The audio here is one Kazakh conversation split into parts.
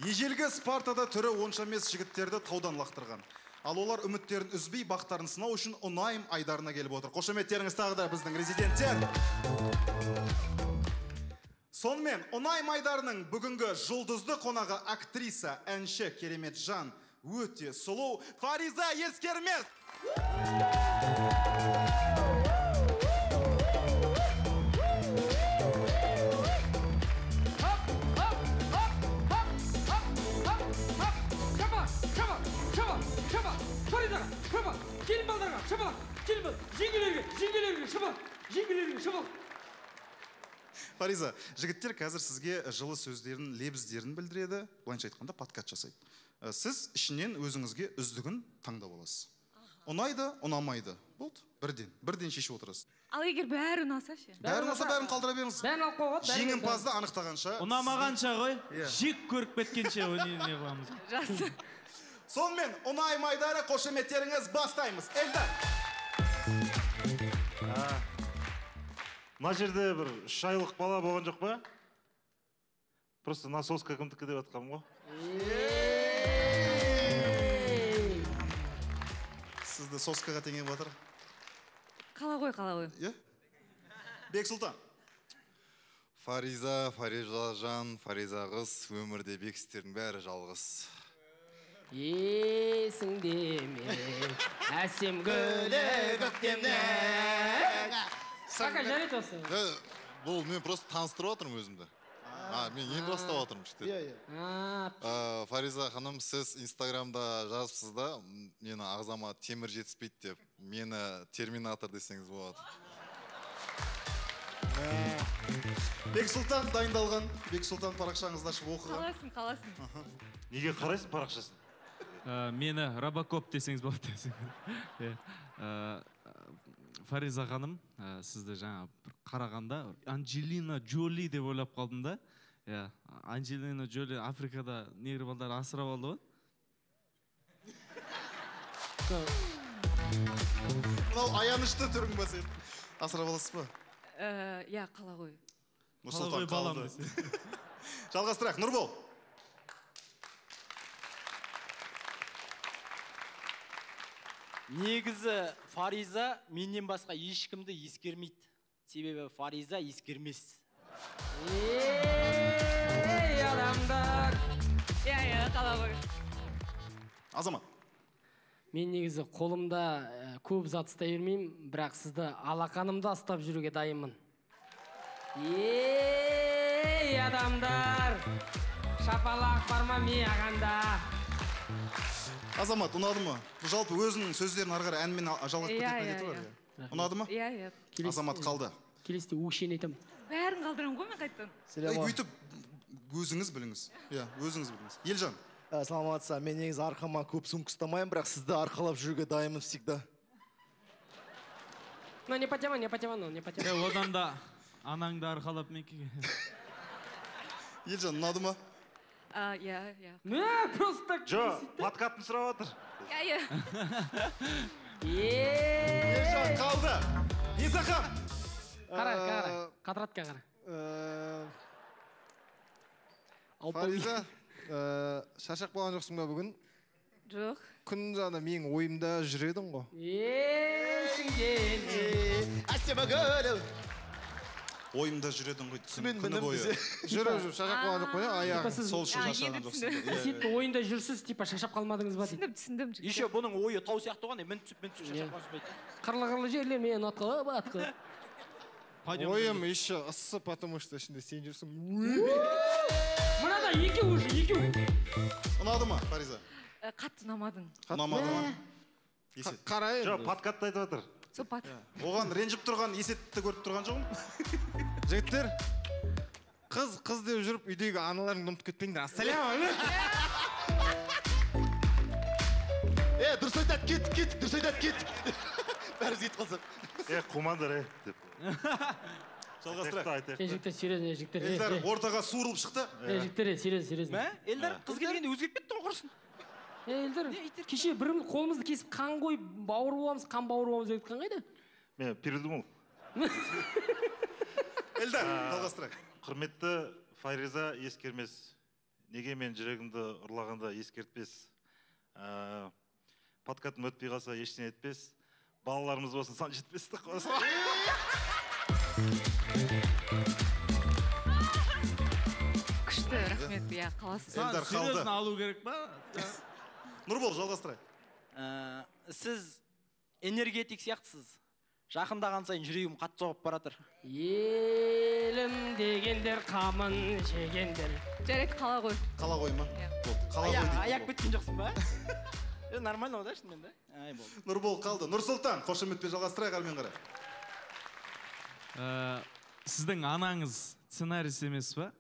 Ежелгі Спартада түрі онша емес жігіттерді таудан лақтырған. Ал олар үміттерін үзбей, бақтарын сынау үшін Ұнайым айдарына келіп отыр. Қошеметтеріңіз тағы да біздің резиденттер. Сонымен, Ұнайым айдарының бүгінгі жұлдызды қонағы актриса, әнші, керемет жан, өте сұлу Фариза Ескермес. Келін балдарға, шабалақ, келін бал, жеңгелерге, шабалақ. Фариза, жігіттер қазір сізге жылы сөздерін, лебіздерін білдіреді, былайынша айтқанда подкаст жасайды. Сіз ішінен өзіңізге үздігін таңдап аласыз. Ұнайды, ұнамайды. Болды, бірден шешіп отырасыз. Ал егер бәрі ұнаса ше? Бәрі ұнаса бәрін қалдыра беріңіз. Бәрін алып қойған. Жеңімпазды анықтағанша. Ұнамағанша ғой, жек көріп кеткенше не қыламыз. Жақсы. Сонымен, Ұнайым айдары қошеметтеріңіз бастаймыз. Эльдар. Мына жерде бір 3 айлық бала болған жоқ па? Просто насоска кімдікі деп атқам ғой. Сізді соскаға теңеп отыр. Қала ғой. Бексұлтан. Фариза жан, Фариза қыз, өмірде бекстердің бәрі жалғыз. Есіңде ме, әсем гүлі көктемнен. Сақа жарайды осы. Бұл мен просто таныстырып отырмын өзімді. Мен ең бастап отырмын іште. Фариза ханым, сіз инстаграмда жазыпсыз да, мені ағзама темір жетіспейді деп, мені терминатор десеңіз болады. Бексұлтан дайындалған. Бексұлтан парақшаңызды ашып оқыған. Қаласын. Неге қарайсың парақшасын? Мені Робокоп десеңіз болады. Фариза ханым, сізді жаңа қарағанда Анджелина Джоли деп ойлап қалдым да. Анджелина Джоли Африкада негр балдар асырап алды ғой. Мынау аянышты түрің ба сен? Асырап аласыз ба? Қала ғой. Нұрсұлтан қалды. Жалғастырақ, Нұрбол. Негізі Фариза менен басқа ешкімді ескермейді. Себебі Фариза ескермес. Адамдар. Қала ғой. Азамат. Мен негізі қолымда көп зат ұстай бермеймін, бірақ сізді алақанымда ұстап жүруге дайынмын. Адамдар. Шапалақ бар ма миағанда? Азамат, ұнады ма? Жалпы өзінің сөздерін арғары әнмен жалғап кететін әдеті бар. Ұнады ма? Азамат қалды. Келесте өкшен етім. Бәрін қалдырам ғой мен қайттан. Өйтіп өзіңіз біліңіз. Өзіңіз біліңіз. Елжан. Саламатса, мен негізі арқама көп сумка ұстамайым, бірақ сізді арқалап жүруге дайынмын всегда. Не по тема. Одан да анаңды арқалап мекеге. Елжан, ұнады ма? Просто... Жо, подкатын сұрап отыр. Елжан қалды. Исахан. Қара, қатыратқа қара. Фариза, шашақ болған жоқсың ба бүгін? Жоқ. Күн жаны менің ойымда жүредің ғой. Әсема гөлі. Ойымда жүредің ғой, күні бойы. Жүріп, шашақ болған жоқ қой, аяғы. Сол үшін шашаған жоқсың. Әсеттің ойында жүрсіз, шашап қалмадыңыз ба дейді. Түсіндім. Еще бұның ойы тау сияқты оған, мен түсіп шашап қалмайды. Қырлы жерлер мен атқы. Ойым еще ыссы, потому что ішінде сен жүрсің. Мынада екеу. Ұнады ма, Фариза? Қатты ұнамадың. Ұнамады ма? Қарай. Жо, подкатты айтып отыр. Сопат. Оған ренжіп тұрған, есетті көріп тұрған жоғым? Жігіттер, қыз деп жүріп, үйдегі аналарыңды ұмытып кетпеңдер. Ассалямалейкум. Дұрыс айтады, кет, дұрыс айтады, кет. Бәріміз кетіп қалсақ. Қумандар, деп. Жалғастырақ. Жігіттер, серьезно. Эльдар ортаға суырылып шықты. Жігіттер, серьезно. Эльдар қыз келгенде өзгеріп кетті ғой құрсын. Эльдар, кеше біріміз қолымызды кесіп қан қойып, бауыр боламыз, қан бауыр боламыз дедік, қан қайда? Мен передумал. Эльдар, жалғастырақ. Құрметті Фариза Ескермес, неге мен жүрегімді ұрлағанда ескертпес. Подкатым өтпей қалса ештеңе етпес. Балаларымыз болсын сан жетпесті қоса. Күшті, рахмет, иә, қаласыз. Элдар қалды. Серьезно алу керек ба? Нұрбол, жалғастырайық. Сіз энергетик сияқтысыз. Жақындаған сайын жүрегім қатты соғып баратыр. Елім дегендер қамын жегендер. Жарайды, қала қой. Қала қой ма? Иә. Болды, қала қой дейді. Аяқ біткен жоқсың ба? Нормально ғой да шынымен да? Ай болды. Нұрбол қалды. Нұрсұлтан, қошеметпен жалғастырайық әрмен қарай. Сіздің анаңыз сценарист емес па?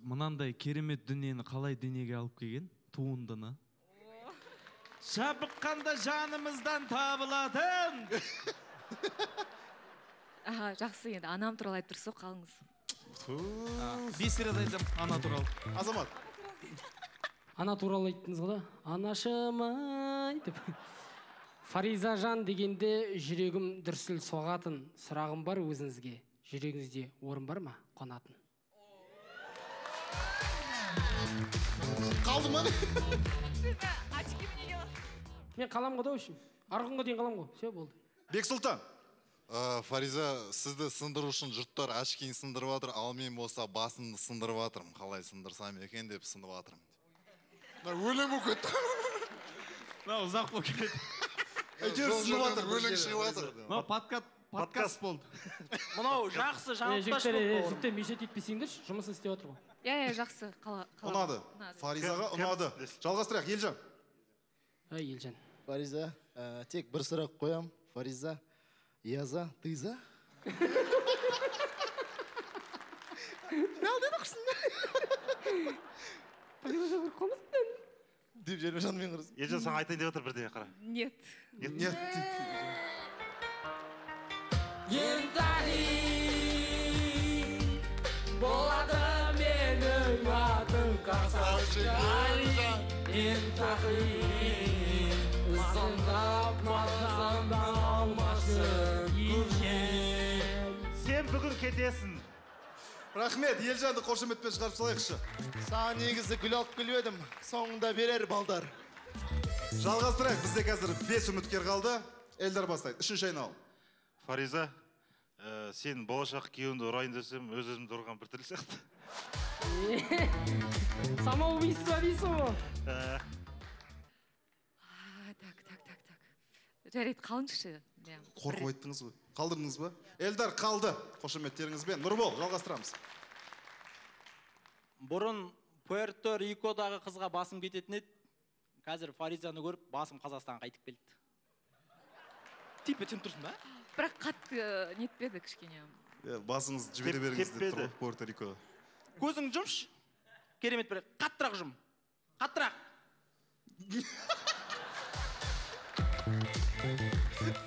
Мынандай керемет дүниені қалай дүниеге алып келген? Туындыны. Шабыққанда жанымыздан табылатын. Жақсы, енді анам туралы айтып тұрсыз, қалыңыз. Бес рет айтам ана туралы. Азамат. Ана туралы айттыңыз ғой да? Анашым-ай деп. Фариза жан дегенде жүрегім дүрсіл соғатын. Сұрағым бар өзіңізге. Жүрегіңізде орын бар ма? Қонатын. Қалды ма? Мен қалам ғой да үшін. Арғынға дейін қалам ғой. Все болды. Бексұлтан. Фариза, сізді сындыру үшін жұрттар ашкейін сындырып жатыр, ал мен болса басымды сындырып жатырмын. Қалай сындырсам екен деп сындырып жатырмын. Өлең болып кетті. Ұзақ болып кетті. Әйтеуір сынып жатыр. Өлең шығып жатыр. Подкаст болды. Мұнау жақсы жаңалықташ болды. Жігіттер мешет етпесеңдерші, жұмысын істеп отыр ғой. Иә, жақсы, қала. Ұнады. Фаризаға ұнады. Жалғастырайық, Елжан. Елжан. Фариза, тек бір сұрақ қоям. Фариза, яза, тыйза. Деп жерме жанымен қырыз. Елжан саған айтайын деп жатыр бірдеңе қара. Нет. Нет дейді. Болады менің атым қақсашы Ызыңдап мазамда алмашы Елжан. Сен бүгін кетесің. Рахмет, Елжанды қошеметпен шығарып салайықшы. Саған негізі гүл алып келіп соңында берер балдар. Жалғастырайық, бізде қазір 5 үміткер қалды. Элдар бастайды. Үшінші айналым. Фариза, сен болашақ күйеуіңді ұрайын десем, өз-өзімді ұрған бір тіл сияқты. Самоубийство дейсің ғой. Так. Жарайды, қалыңызшы. Қорқып айттыңыз ғой. Қалдырдыңыз ба? Элдар қалды. Қошеметтеріңізбен. Нұрбол, жалғастырамыз. Бұрын Пуэрто-Рикодағы қызға басым кететін еді. Қазір Фаризаны көріп, басым Қазақстанға қайтып келді. Типі түсініп тұрсың ба? Бірақ қатты нетпеді кішкене. Басыңыз жібере беріңіз деп тұр Пуэрто-Рикоға. Көзің жұмш. Керемет бір қаттырақ жұм. Қаттырақ.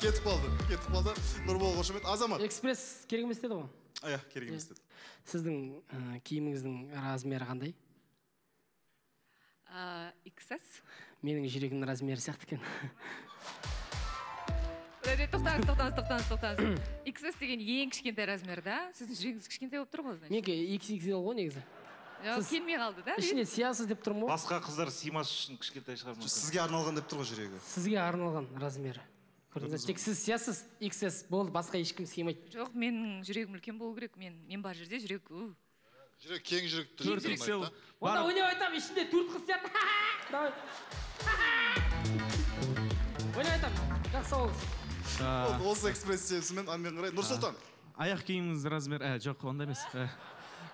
Кетіп қалды. Нұрбол, қошемет. Азамат. Экспресс керек емес деді ғой. Керек емес деді. Сіздің киіміңіздің размері қандай? XS. Менің жүрегімнің размері сияқты екен. Тоқтаңыз. XS деген ең кішкентай размер да? Сіздің жүрегіңіз кішкентай болып тұр ғой, значит. Менікі XXL ғой негізі. Келмей қалды да? Ішіне сиясыз деп тұрмын ғой. Басқа қыздар сыймас үшін кішкентай шығар мүмкін. Сізге арналған деп тұр ғой жүрегі. Сізге арналған размері. Көрдіңіз, тек сіз сиясыз, XS болды, басқа ешкім сыймайды. Жоқ, менің жүрегім үлкен болу керек. Мен бар жерде жүрек. Жүрек кең жүректі. 4XL. Онда ойнап айтамын, ішінде 4 қыз сияқты. Ойнап айтамын, жақсы болыңыз. Осы экспрессиясымен анмен қарай. Нұрсұлтан. Аяқ киіміңіз размер, жоқ, онда емес.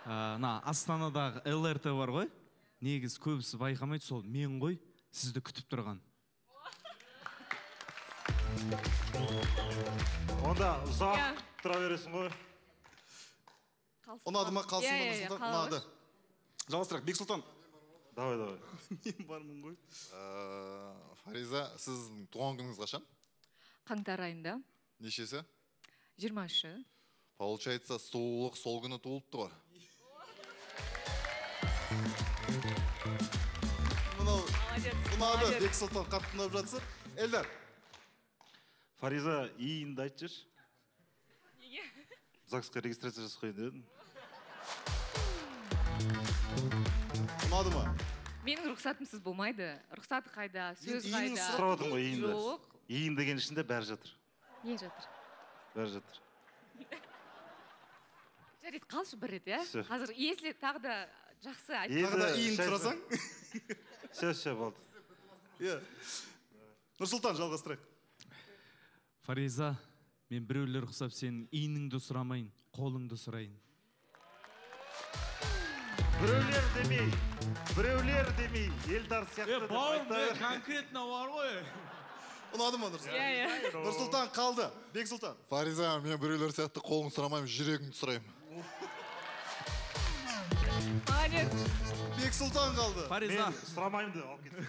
Астанадағы ЛРТ бар ғой, негіз көбісі байқамайды, сол мен ғой, сізді күтіп тұрған. Онда ұзақ тұра бересің ғой. Ұнады ма, қалсын ба Нұрсұлтан? Ұнады. Жалғастырайық, Бексұлтан. Давай. Мен бармын ғой. Фариза, сіздің туған күніңіз қашан? Қаңтар айында. Нешесі? 20-шы. Получается, сұлулық сол күні туылыпты ғой. Ұнады, Бексұлтан қатты ұнап жатсыр. Элдар. Фариза, иінді айтшы. ЗАГСқа регистрация жасып қойын дедім. ұнады ма? Менің рұқсатымсыз болмайды. Рұқсаты қайда, сөз Иініңіз қайда. Сұрап отырмын ғой иінді. Жоқ. Иін деген ішінде бәрі жатыр. Не жатыр? Бәрі жатыр. Жарайды, қалшы бір рет, иә? Всё. Қазір если тағы да жақсы айтып. Тағы да иін сұрасаң? Все, болды. Нұрсұлтан, жалғастырайық. Фариза, мен біреулер ұқсап сенің иініңді сұрамайын, қолыңды сұрайын. Біреулер демей, Елдар сияқты. Бауырым, конкретно бар ғой. Ұнады ма Нұрсұлтан? Нұрсұлтан қалды. Бексұлтан. Фариза, мен біреулер сияқты қолың сұрамаймын, жүрегіңді сұраймын. Молодец. Бексұлтан қалды. Фариза. Мен сұрамаймын алып кетті.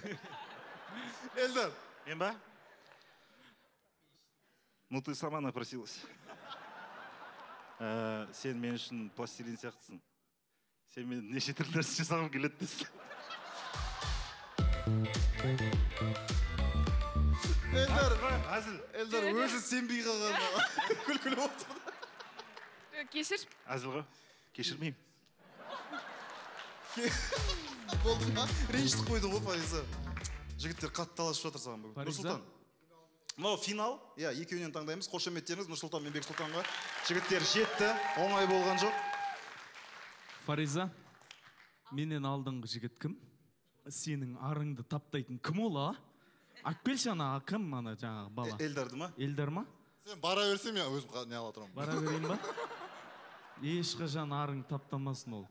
Эльдар. Мен ба? Ну, ты сама напросилась. Сен мен үшін пластилин сияқтысың. Сен мен неше түрлі нәрсе жасағым келеді дейсің. Эльдар өзі сенбей қалған. Күлкілі болды. Кешір. Әзіл ғой? Кешірмеймін. Болды ма? Ренжітіп қойды ғой Фариза. Жігіттер қатты таласып жатыр саған бүгін. Нұрсұлтан. Мынау финал. Екеуінен таңдаймыз. Қошеметтеріңіз Нұрсұлтан мен Бексұлтанға. Жігіттер жетті. Оңай болған жоқ. Фариза, менен алдыңғы жігіт кім? Сенің арыңды таптайтын кім ол, а? Акпелші ана кім ана жаңағы бала? Эльдарды ма? Эльдар ма? Сен бара берсем, мен өзім не ала тұрамын. Бара берейін ба? Ешқашан арың таптамасын ол.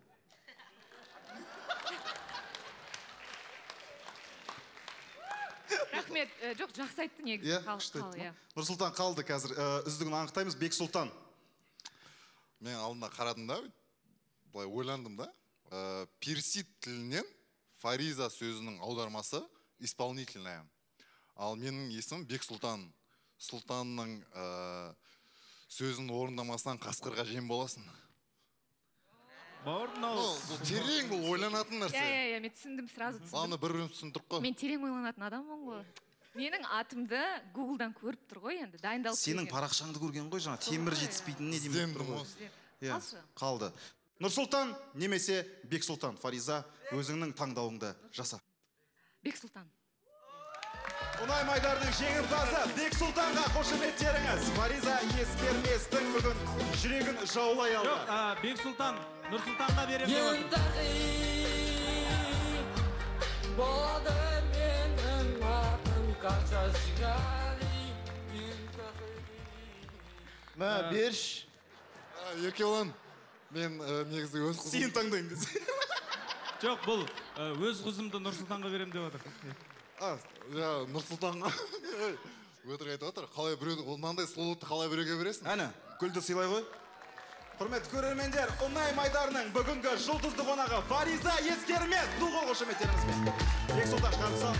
Рахмет. Жоқ, жақсы айтты негізі. Нұрсұлтан қалды қазір. Үздігін анықтаймыз. Бексұлтан. Мен алдында қарадым да, былай ойландым да. Персид тілінен Фариза сөзінің аудармасы исполнительная. Ал менің есімім Бексұлтан. Сұлтанның сөзін орындамасынан қасқырға жем боласың. Бауырым, терең бұл ойланатын нәрсе. Мен түсіндім, сразу түсіндім. Аны бір-бірін түсіндік қой. Мен терең ойланатын адаммын ғой. Менің атымды Google-дан көріп тұр ғой енді, дайындалып. Сенің парақшаңды көрген ғой, жаңа темір жетіспейтін не демек тұр ғой. Қалды. Нұрсұлтан немесе Бексұлтан. Фариза, өзіңнің таңдауыңды жаса. Бексұлтан. Ұнай Майдардың жеңімпазы Бексұлтанға қошеметтеріңіз. Фариза Ескерместің бүгін жүрегін жаулай алды. Жоқ, Бексұлтан, Нұрсұлтанға берем деп Мә, берш. Еркелан, мен негізі өз қызым. Сен таңдайын десе. Жоқ, бұл өз қызымды Нұрсұлтанға берем деп отыр. Нұрсұлтанға өтірік айтып отыр. Қалай біреуді, мынандай сұлулықты қалай біреуге бересің? Әні, гүлді сыйлай ғой. Құрметті көрермендер, Ұнай Майдарының бүгінгі жұлдызды қонағы Фариза Ескермес. Ду қол қошеметтеріңізбен. Бексұлтан шығарып сал.